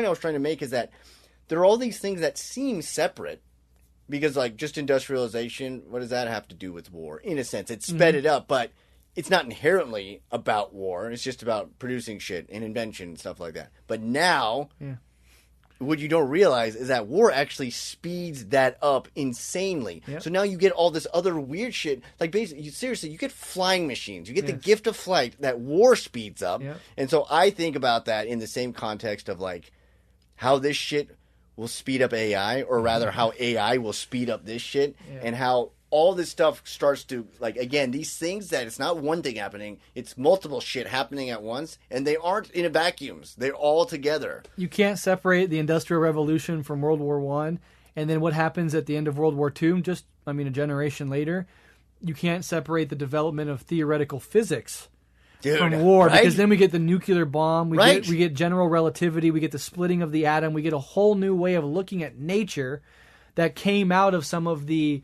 I was trying to make is that there are all these things that seem separate because, like, just industrialization, what does that have to do with war? In a sense, it sped it up, but it's not inherently about war. It's just about producing shit and invention and stuff like that. But now, what you don't realize is that war actually speeds that up insanely. Yep. So now you get all this other weird shit. Like, basically, seriously, you get flying machines. You get the gift of flight that war speeds up. Yep. And so I think about that in the same context of, like, how this shit will speed up AI, or rather how AI will speed up this shit, and how all this stuff starts to, like, again, these things that it's not one thing happening, it's multiple shit happening at once, and they aren't in a vacuums. They're all together. You can't separate the Industrial Revolution from World War I, and then what happens at the end of World War II, a generation later. You can't separate the development of theoretical physics from war, because then we get the nuclear bomb, we get general relativity, we get the splitting of the atom, we get a whole new way of looking at nature that came out of some of the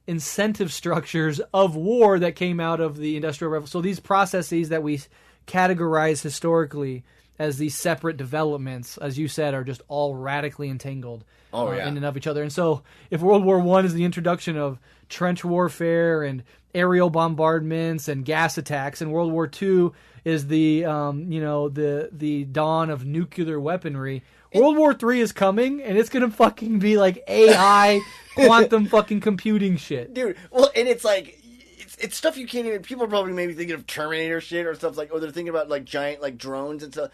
incentive structures of war that came out of the Industrial Revolution. So these processes that we categorize historically as these separate developments, as you said, are just all radically entangled in and of each other. And so if World War I is the introduction of trench warfare and aerial bombardments and gas attacks, and World War II is the the dawn of nuclear weaponry, World War III is coming, and it's gonna fucking be like AI quantum fucking computing shit, dude. Well, and it's like it's stuff you can't even. People are probably maybe thinking of Terminator shit or stuff like, or they're thinking about like giant like drones and stuff.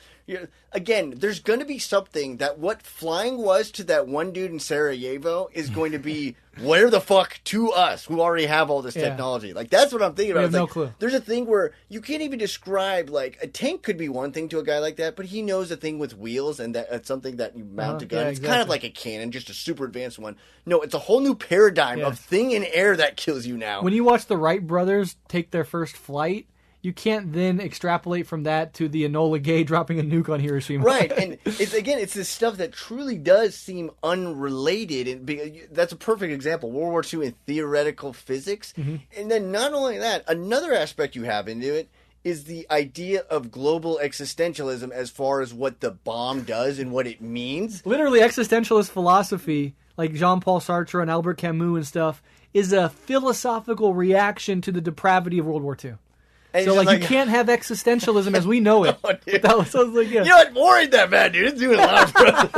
Again, there's going to be something that what flying was to that one dude in Sarajevo is going to be where the fuck to us who already have all this technology. Like, that's what I'm thinking about. I have no clue. There's a thing where you can't even describe, like, a tank could be one thing to a guy like that, but he knows a thing with wheels and that it's something that you mount a gun. Yeah, it's kind of like a cannon, just a super advanced one. No, it's a whole new paradigm of thing in air that kills you now. When you watch the Wright brothers take their first flight, you can't then extrapolate from that to the Enola Gay dropping a nuke on Hiroshima. Right, and it's this stuff that truly does seem unrelated, and that's a perfect example. World War II in theoretical physics, and then not only that, another aspect you have into it is the idea of global existentialism as far as what the bomb does and what it means. Literally, existentialist philosophy, like Jean-Paul Sartre and Albert Camus and stuff, is a philosophical reaction to the depravity of World War II. So, like, you can't have existentialism as we know it. You know what? War ain't that bad, dude. It's doing a lot for us.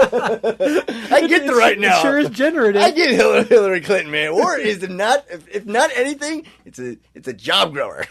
I get the right now. It sure is generative. I get Hillary Clinton, man. War is not, if not anything, it's a job grower.